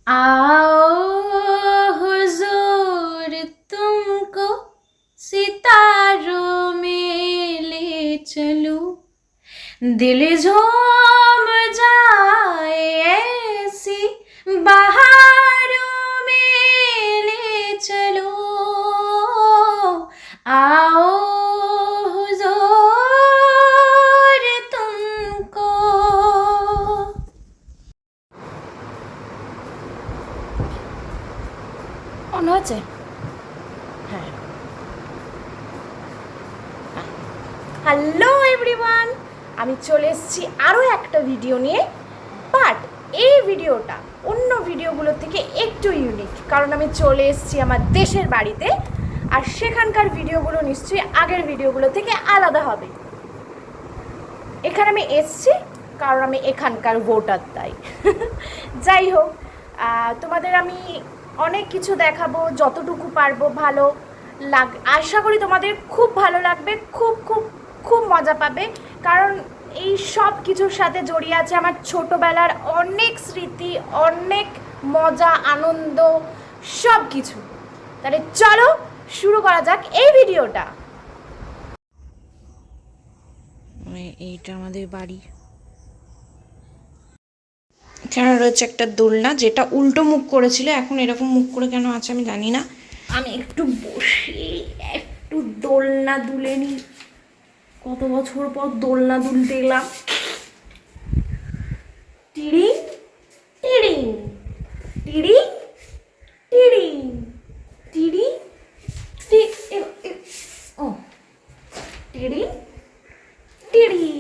आओ हुजूर तुमको सितारों में ले चलूं, दिल झूम जाए ऐसी बहारों में ले चलो। आओ हुजूर तुमको। অন হয়েছে? হ্যাঁ। হ্যালো এভরিওয়ান, আমি চলে এসেছি আরও একটা ভিডিও নিয়ে। বাট এই ভিডিওটা অন্য ভিডিওগুলোর থেকে একটু ইউনিক, কারণ আমি চলে এসেছি আমার দেশের বাড়িতে। আর সেখানকার ভিডিওগুলো নিশ্চয়ই আগের ভিডিওগুলো থেকে আলাদা হবে। এখানে আমি এসেছি কারণ আমি এখানকার ভোটার, তাই। যাই হোক, তোমাদের আমি অনেক কিছু দেখাবো, যতটুকু পারবো। ভালো আশা করি তোমাদের খুব ভালো লাগবে, খুব খুব খুব মজা পাবে, কারণ এই সব কিছুর সাথে জড়িয়ে আছে আমার ছোটোবেলার অনেক স্মৃতি, অনেক মজা, আনন্দ, সব কিছু। তাহলে চলো শুরু করা যাক এই ভিডিওটা। এইটা আমাদের বাড়ি। এখানে রয়েছে একটা দোলনা, যেটা উল্টো মুখ করেছিল, এখন এরকম মুখ করে কেন আছে আমি জানি না। আমি একটু বসে একটু দোলনা দুলে নিই। কত বছর পর দোলনা দুলতে এলাম। টিড়িং টিড়িং টিড়িং টিড়িং টিড়িং ও টিড়িং টিড়িং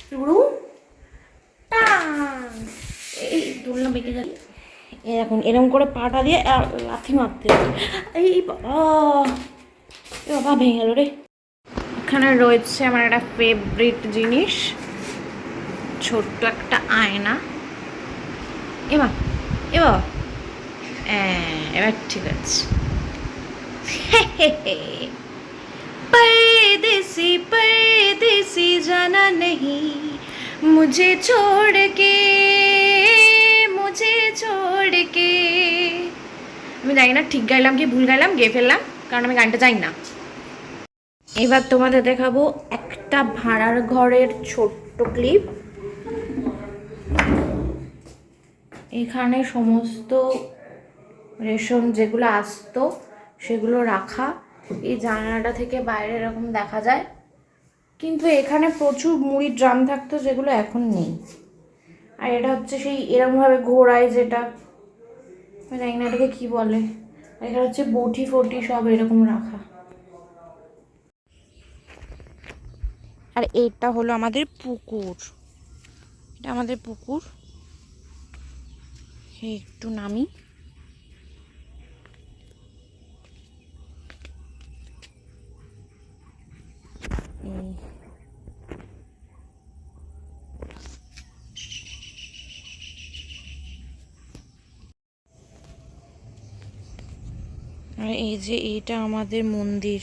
টুড়ু টাং। এই দোলনা বেঁকে যাচ্ছে। এখন এরকম করে পাটা দিয়ে লাথি মারতে হবে। এই বাবা ভেঙে গেল রে। এখানে রয়েছে আমার একটা ফেভারিট জিনিস, ছোট্ট একটা আয়না। এবার এবার ঠিক আছে। परदेसी परदेसी जाना नहीं मुझे छोड़ के আমি জানি না ঠিক গাইলাম কি ভুল গাইলাম, গেয়ে ফেললাম, কারণ আমি গানটা জানি না। এবার তোমাদের দেখাবো একটা ভাড়ার ঘরের ছোট্ট ক্লিপ। এখানে সমস্ত রেশন যেগুলো আসতো সেগুলো রাখা। এই জানালাটা থেকে বাইরে এরকম দেখা যায়, কিন্তু এখানে প্রচুর মুড়ির ড্রাম থাকতো যেগুলো এখন নেই। আর এটা হচ্ছে সেই এরকমভাবে ঘোরায়, যেটা জানি না এটাকে কী বলে। এখানে হচ্ছে বটি ফটি সব এরকম রাখা। আর এটা হলো আমাদের পুকুর, এটা আমাদের পুকুর। একটু নামি। আর এই যে এইটা আমাদের মন্দির।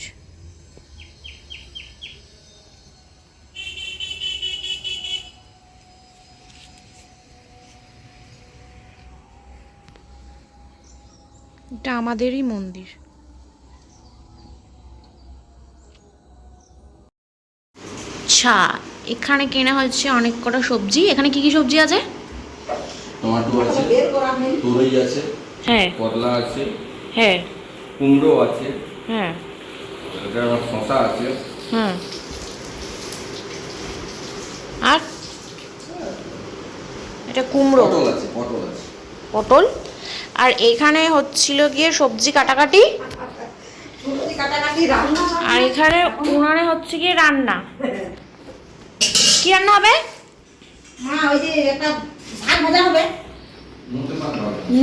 এটা আমাদেরই মন্দির। আচ্ছা, এখানে কেনা হচ্ছে অনেক কটা সবজি। এখানে কি কি সবজি আছে? টমেটো আছে, তরই আছে, হ্যাঁ, করলা আছে, হ্যাঁ, কুমড়ো আছে, হ্যাঁ, এটা শসা আছে, হ্যাঁ, আর এটা কুমড়ো, পটল আছে, পটল আছে, পটল। আর এখানে হচ্ছিল গিয়ে সবজি কাটাকাটি, আর এখানে উনানে হচ্ছে গিয়ে রান্না। কি রান্না হবে?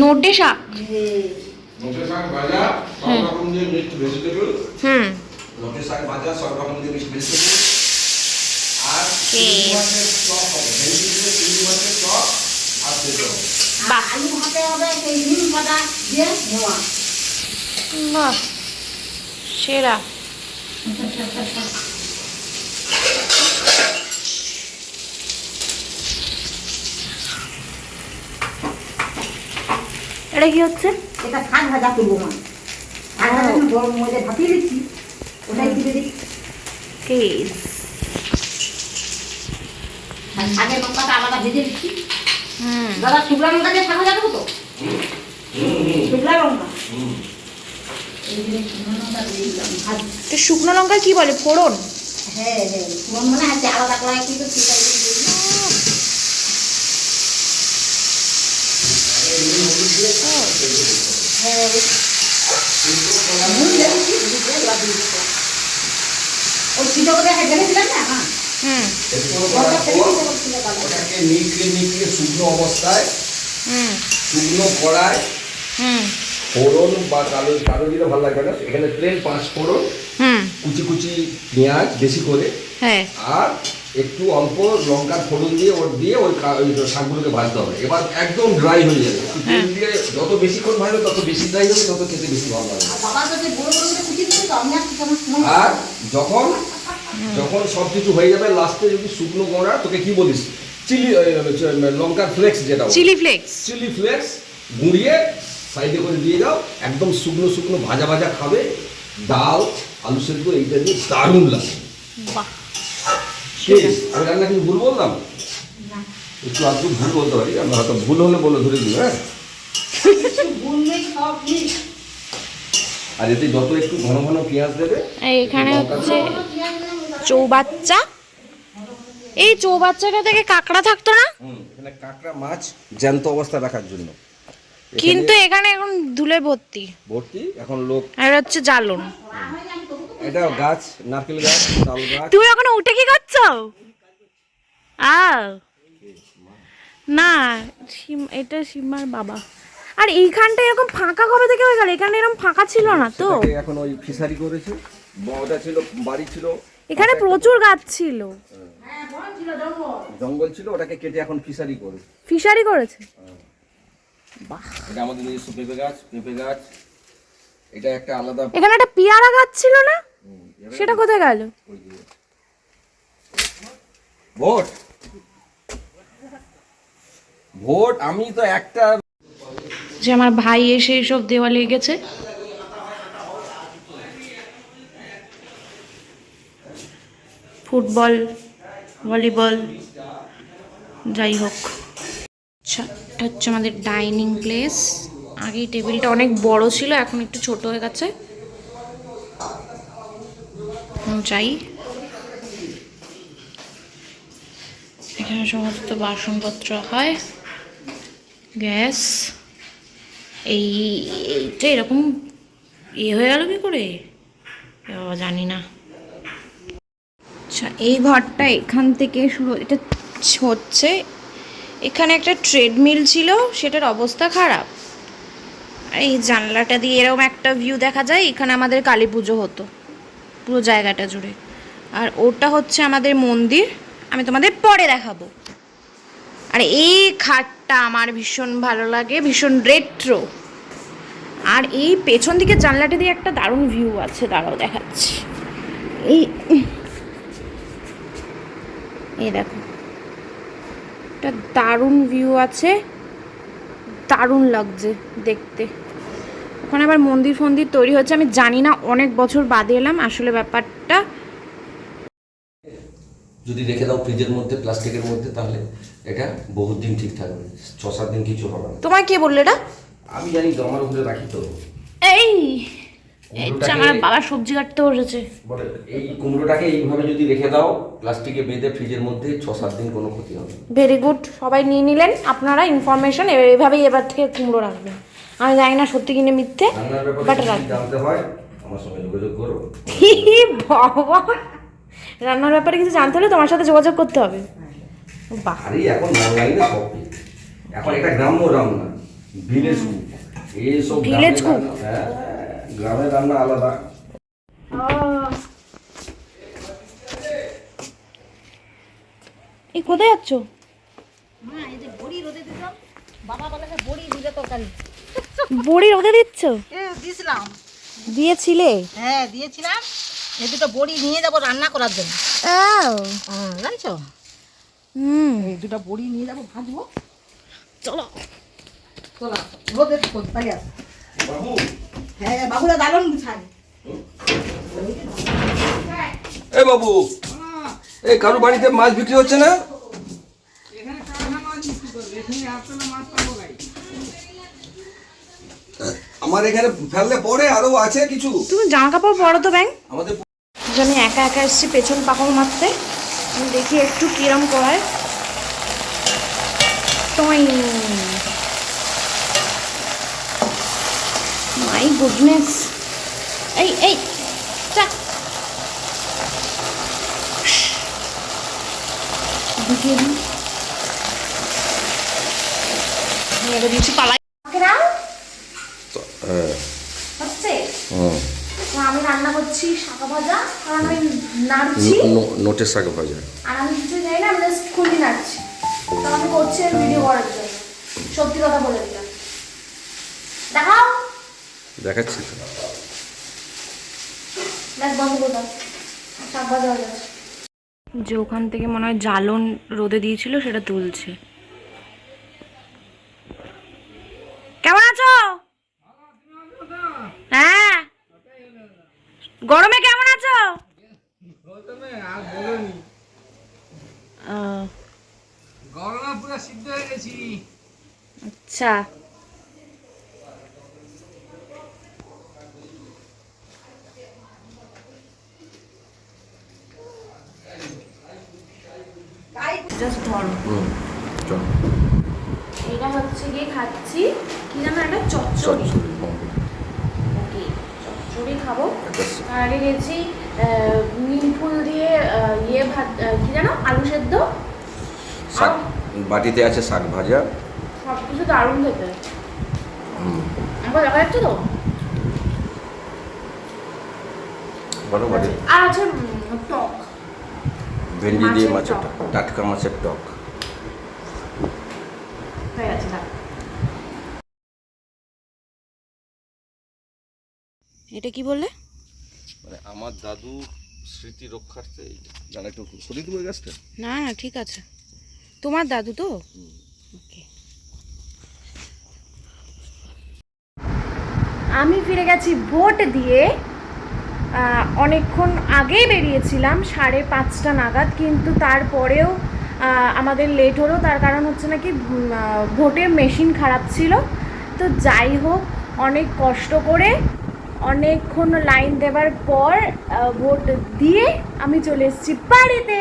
নোটে শাক। নোটে শাক ভাজা, সব রকম দিয়ে মিক্সড ভেজিটেবল। নোটে শাক ভাজা, সব রকম দিয়ে মিক্সড ভেজিটেবল। আর চিংড়ি মাছের চপ হবে, ভেন্ডি দিয়ে চিংড়ি মাছের চপ আর সেটা। আলু ভাতে হবে সেই নিম পাতা দিয়ে নেওয়া। বাহ, সেরা। এটা কি হচ্ছে? এটা শাক ভাজা করবো মা। শাক ভাজা আমি গরম মধ্যে ভাপিয়ে দিচ্ছি, ওটাই দিতে দিই। কেস আর শাকের লঙ্কাটা আলাদা ভেজে দিচ্ছি। দাদা শুকনো লঙ্কা দিয়ে শাক ভাজা দেবো তো? শুকনো লঙ্কা। এই যে শুকনো লঙ্কা দিয়ে দিলাম। তো শুকনো লঙ্কা কি বলে, ফোড়ন? হ্যাঁ হ্যাঁ, মনে আছে আলাদা কড়াই কিন্তু ঠিক আছে। হ্যাঁ, ওই ছিটো করে ঢেলেছিলাম না। হ্যাঁ, ওটাকে নিকড়ে শুকনো অবস্থায় শুকনো কড়ায় ফোড়ন বা কালো জিরে ভালো লাগবে না, এখানে প্লেন 5 ফোড়ন, কুচি কুচি পেঁয়াজ বেশি করে, আর একটু অল্প লঙ্কার ফোড়ন দিয়ে ওই শাকগুলোকে ভাজতে হবে। এবার একদম ড্রাই হয়ে যাবে, তেল দিয়ে যত বেশিক্ষণ ভাজবে তত বেশি ড্রাই হবে, তত খেতে বেশি ভালো লাগবে। আর যখন সব কিছু হয়ে যাবে লাস্টে যদি শুকনো গোড়া, তোকে কি বলিস, লঙ্কার ফ্লেক্স, যেটা চিলি ফ্লেক্স গুঁড়িয়ে সাইডে করে দিয়ে দাও। একদম শুকনো শুকনো ভাজা ভাজা খাবে, ডাল আলু সেদ্ধ এইটা দিয়ে দারুণ লাগে। আমি রান্না কিছু ভুল বললাম? একটু আধটু ভুল বলতে পারি, আমরা হয়তো ভুল হলে বলে ধরে দিই। হ্যাঁ, আর এতে যত একটু ঘন ঘন পেঁয়াজ দেবে। এখানে হচ্ছে চৌবাচ্চা। এই চৌবাচ্চাটা থেকে কাঁকড়া থাকতো না? এখানে কাঁকড়া মাছ জ্যান্ত অবস্থা রাখার জন্য, কিন্তু এখানে এখন ধুলে ভর্তি। এখন লোক। আর হচ্ছে জ্বালন। এটা গাছ, নারকেল গাছ, তাল গাছ। তুমি ওখানে উঠে কি করছো? না, এটা সীমার বাবা। আর এইখানটা এরকম ফাঁকা কবে থেকে হয়ে গেল? এখানে এরকম ফাঁকা ছিল না তো। এখন ওই ফিশারি করেছে, বড়টা ছিল, বাড়ি ছিল, এখানে প্রচুর গাছ ছিল, জঙ্গল ছিল, ওটাকে কেটে এখন ফিশারি করেছে। বাহ, এটা আমাদের নিজস্ব পেঁপে গাছ। এটা একটা আলাদা। এখানে একটা পেয়ারা গাছ ছিল না, সেটা কোথায় গেল? ভোট আমি তো একটা, যে আমার ভাই এসে সব দেওয়ালে গেছে। ফুটবল, ভলিবল, যাই হোক। আচ্ছা, এটা হচ্ছে আমাদের ডাইনিং প্লেস। আগে টেবিলটা অনেক বড় ছিল, এখন একটু ছোট হয়ে গেছে। যাই, এখানে সমস্ত বাসনপত্র হয়, গ্যাস। এইটা এরকম হয়ে গেল কি করে বাবা, জানি না। আচ্ছা, এই ঘরটা এখান থেকে শুরু, এটা হচ্ছে এখানে একটা ট্রেডমিল ছিল, সেটার অবস্থা খারাপ। আর এই জানলাটা দিয়ে এরকম একটা ভিউ দেখা যায়। এখানে আমাদের কালী পুজো হতো পুরো জায়গাটা জুড়ে। আর ওটা হচ্ছে আমাদের মন্দির, আমি তোমাদের পরে দেখাবো। আর এই খাটটা আমার ভীষণ ভালো লাগে, ভীষণ রেট্রো। আর এই পেছন দিকে জানলাটা দিয়ে একটা দারুণ ভিউ আছে, দাঁড়াও দেখাচ্ছি। এই দেখো, একটা দারুণ ভিউ আছে, দারুণ লাগছে দেখতে। ওখানে আবার মন্দির ফন্দির তৈরি হচ্ছে, আমি জানি না, অনেক বছর বাদে এলাম আসলে ব্যাপারটা। যদি রেখে দাও ফ্রিজের মধ্যে, প্লাস্টিকের মধ্যে, তাহলে এটা বহুত দিন ঠিক থাকবে, 6-7 দিন কিছু হবে না। তোমায় কে বললে এটা? আমি জানি তো, আমার উপরে রাখি তো। আমার বাবা সবজি কাটতে বসেছে। এই কুমড়োটাকে এইভাবে যদি রেখে দাও প্লাস্টিকে বেঁধে ফ্রিজের মধ্যে, 6-7 দিন কোনো ক্ষতি হবে। ভেরি গুড, সবাই নিয়ে নিলেন আপনারা ইনফরমেশন। এভাবেই এবার থেকে কুমড়ো রাখবেন। আমি জানি না সত্যি কিনে মিথ্যে, বাট জানতে হয় আমার সঙ্গে যোগাযোগ করো। বাবা, রান্নার ব্যাপারে কিছু জানতে হলে তোমার সাথে যোগাযোগ করতে হবে। বাহ, আরে এখন অনলাইনে সব, এখন এটা গ্রাম্য রান্না, ভিলেজ কুক, এইসব ভিলেজ কুক। হ্যাঁ, গ্রামের রান্না আলাদা। এই কোথায় যাচ্ছ? বড়ি রোদে দিলাম, বাবা বলে বড়ি দিলে তরকারি। বড়ি রোদে দিচ্ছ? দিয়েছিলাম। দিয়েছিলে? হ্যাঁ দিয়েছিলাম। এই দুটো বড়ি নিয়ে যাবো রান্না করার জন্য। জানছো, এই দুটো বড়ি নিয়ে যাবো, ভাজবো। চলো। চলা রোদে থাকো পাই আছে বাবু হ্যাঁ বাবুরা দারুণ গুছায় এ বাবু এই কারো বাড়িতে মাছ বিক্রি হচ্ছে না? আমার এখানে ফেললে পরে আরো আছে কিছু তুমি জামা কাপড় পরো তো ব্যাং। আমাদের। আমি একা একা এসেছি পেছন পাকড় মারতে, আমি দেখি একটু কিরম করায়। মাই গুডনেস, এই এই চাক ঢুকিয়ে দিই, মেরে দিয়েছি পালাই হচ্ছে। আমি রান্না করছি শাক ভাজা, কারণ আমি নাড়ছি নোটের শাক ভাজা, আর আমি কিছু জানি না, আমি জাস্ট খুলি নাড়ছি। তো আমি করছি ভিডিও করার জন্য, সত্যি কথা বলে দিলাম। দেখাও, দেখাচ্ছি তো। দেখ বন্ধ করে দাও, শাক ভাজা হয়ে গেছে। যে ওখান থেকে মনে হয় জ্বালন রোদে দিয়েছিল সেটা তুলছে। কেমন আছো? হ্যাঁ, গরমে কেমন আছো? গরমে পুরো সিদ্ধ হয়ে গেছি। আচ্ছা, জাস্ট ধরো। চল এটা হচ্ছে গিয়ে খাচ্ছি কি জানো, একটা চচ্চড়ি। ওকে, চচ্চড়ি খাবো। আর আগে গেছি নিম ফুল দিয়ে ইয়ে ভাত, কি জানো, আলু সেদ্ধ, শাক বাটিতে আছে শাক ভাজা, সব কিছু দারুণ খেতে। আমার দেখা যাচ্ছে তো, বড় বাটি আর আছে টক, ভেন্ডি দিয়ে মাছের মাছের টক, টাটকা মাছের টক। হয়ে গেছে না। এটা কি বললে? মানে আমার দাদু স্মৃতি রক্ষার্থে জানা একটু সরিয়ে দেবো গাছটা। না না ঠিক আছে, তোমার দাদু তো। ওকে, আমি ফিরে গেছি ভোট দিয়ে। অনেকক্ষণ আগেই বেরিয়েছিলাম, 5:30 নাগাদ, কিন্তু তারপরেও আমাদের লেট হলো। তার কারণ হচ্ছে নাকি ভোটের মেশিন খারাপ ছিল। তো যাই হোক, অনেক কষ্ট করে অনেকক্ষণ লাইন দেওয়ার পর ভোট দিয়ে আমি চলে এসেছি বাড়িতে।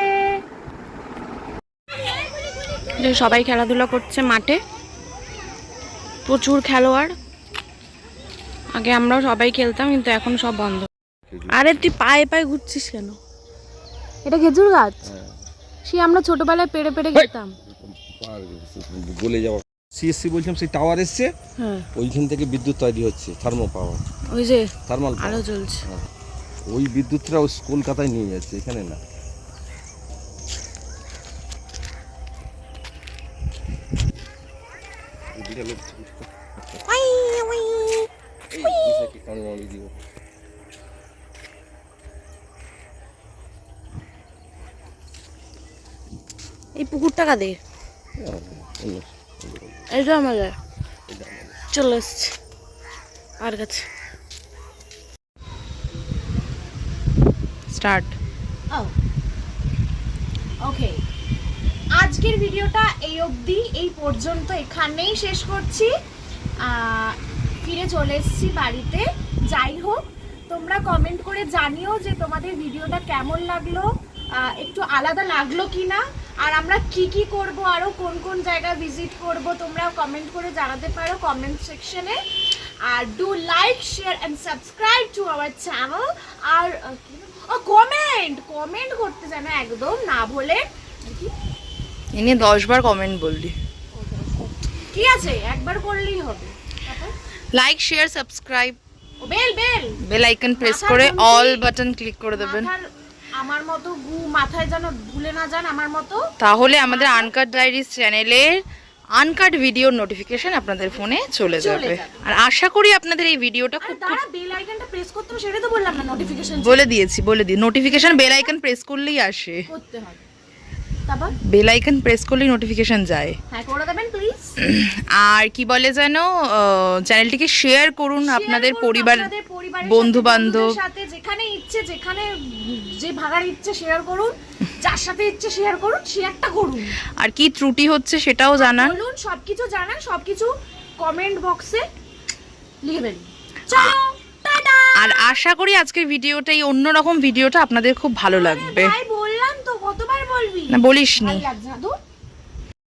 সবাই খেলাধুলা করছে মাঠে, প্রচুর খেলোয়াড়। আগে আমরাও সবাই খেলতাম, কিন্তু এখন সব বন্ধ। আরে তুই পায়ে পায়ে ঘুরছিস কেন? এটা খেজুর গাছ, সে আমরা ছোটবেলায় পেড়ে পেড়ে খেতাম। গলে যাওয়া সিএসসি বলছিলাম, সেই টাওয়ার এসছে, হ্যাঁ, ওইখান থেকে বিদ্যুৎ তৈরি হচ্ছে, থার্মো পাওয়ার, ওই যে থার্মাল আলো জ্বলছে। ওই বিদ্যুৎটা ওই কলকাতায় নিয়ে যাচ্ছে, এখানে না। এই পুকুরটা কাদের? এটা আমাদের। চলে এসছে আর কাছে স্টার্ট। ওকে, আজকের ভিডিওটা এই অবধি, এই পর্যন্ত এখানেই শেষ করছি। ফিরে চলে এসেছি বাড়িতে। যাই হোক, তোমরা কমেন্ট করে জানিও যে তোমাদের ভিডিওটা কেমন লাগলো, একটু আলাদা লাগলো কি না, আর আমরা কি কি করব, আরও কোন কোন জায়গা ভিজিট করব, তোমরা কমেন্ট করে জানাতে পারো কমেন্ট সেকশনে। আর do like, share and subscribe to our channel. আর কমেন্ট করতে যেন একদম না ভুলে। এনে 10 বার কমেন্ট বললি, কি আছে, একবার করলেই হবে। Like share subscribe, bell icon press করে অল বাটন ক্লিক করে দেবেন, আমার মতো মাথায় যেন ভুলে না যান আমার মতো। তাহলে আমাদের আনকাট ডায়েরিজ চ্যানেলের আনকাট ভিডিওর নোটিফিকেশন আপনাদের ফোনে চলে যাবে। আর আশা করি আপনাদের এই ভিডিওটা খুব বেল আইকনটা প্রেস করতে হবে, সেটা তো বললাম না, নোটিফিকেশন বলে দিই, নোটিফিকেশন বেল আইকন প্রেস করলেই আসে। করতে হবে। তারপর বেল আইকন প্রেস করলেই নোটিফিকেশন যায়। হ্যাঁ করে দেবেন প্লিজ। আর কি বলে যেন, চ্যানেলটিকে শেয়ার করুন আপনাদের পরিবার, বন্ধু বান্ধব সাথে, যেখানে ইচ্ছে, যেখানে যে ভাগার ইচ্ছে শেয়ার করুন, যার সাথে ইচ্ছে শেয়ার করুন, শেয়ারটা করুন। আর কি ত্রুটি হচ্ছে সেটাও জানান, বলুন, সবকিছু জানান, সবকিছু কমেন্ট বক্সে লিখবেন। চলো টাটা। আর আশা করি আজকের ভিডিওটা, এই অন্যরকম ভিডিওটা আপনাদের খুব ভালো লাগবে। ভাই বললাম তো, কতবার বলবি? না বলিসনি। ভালো লাগছে না তো?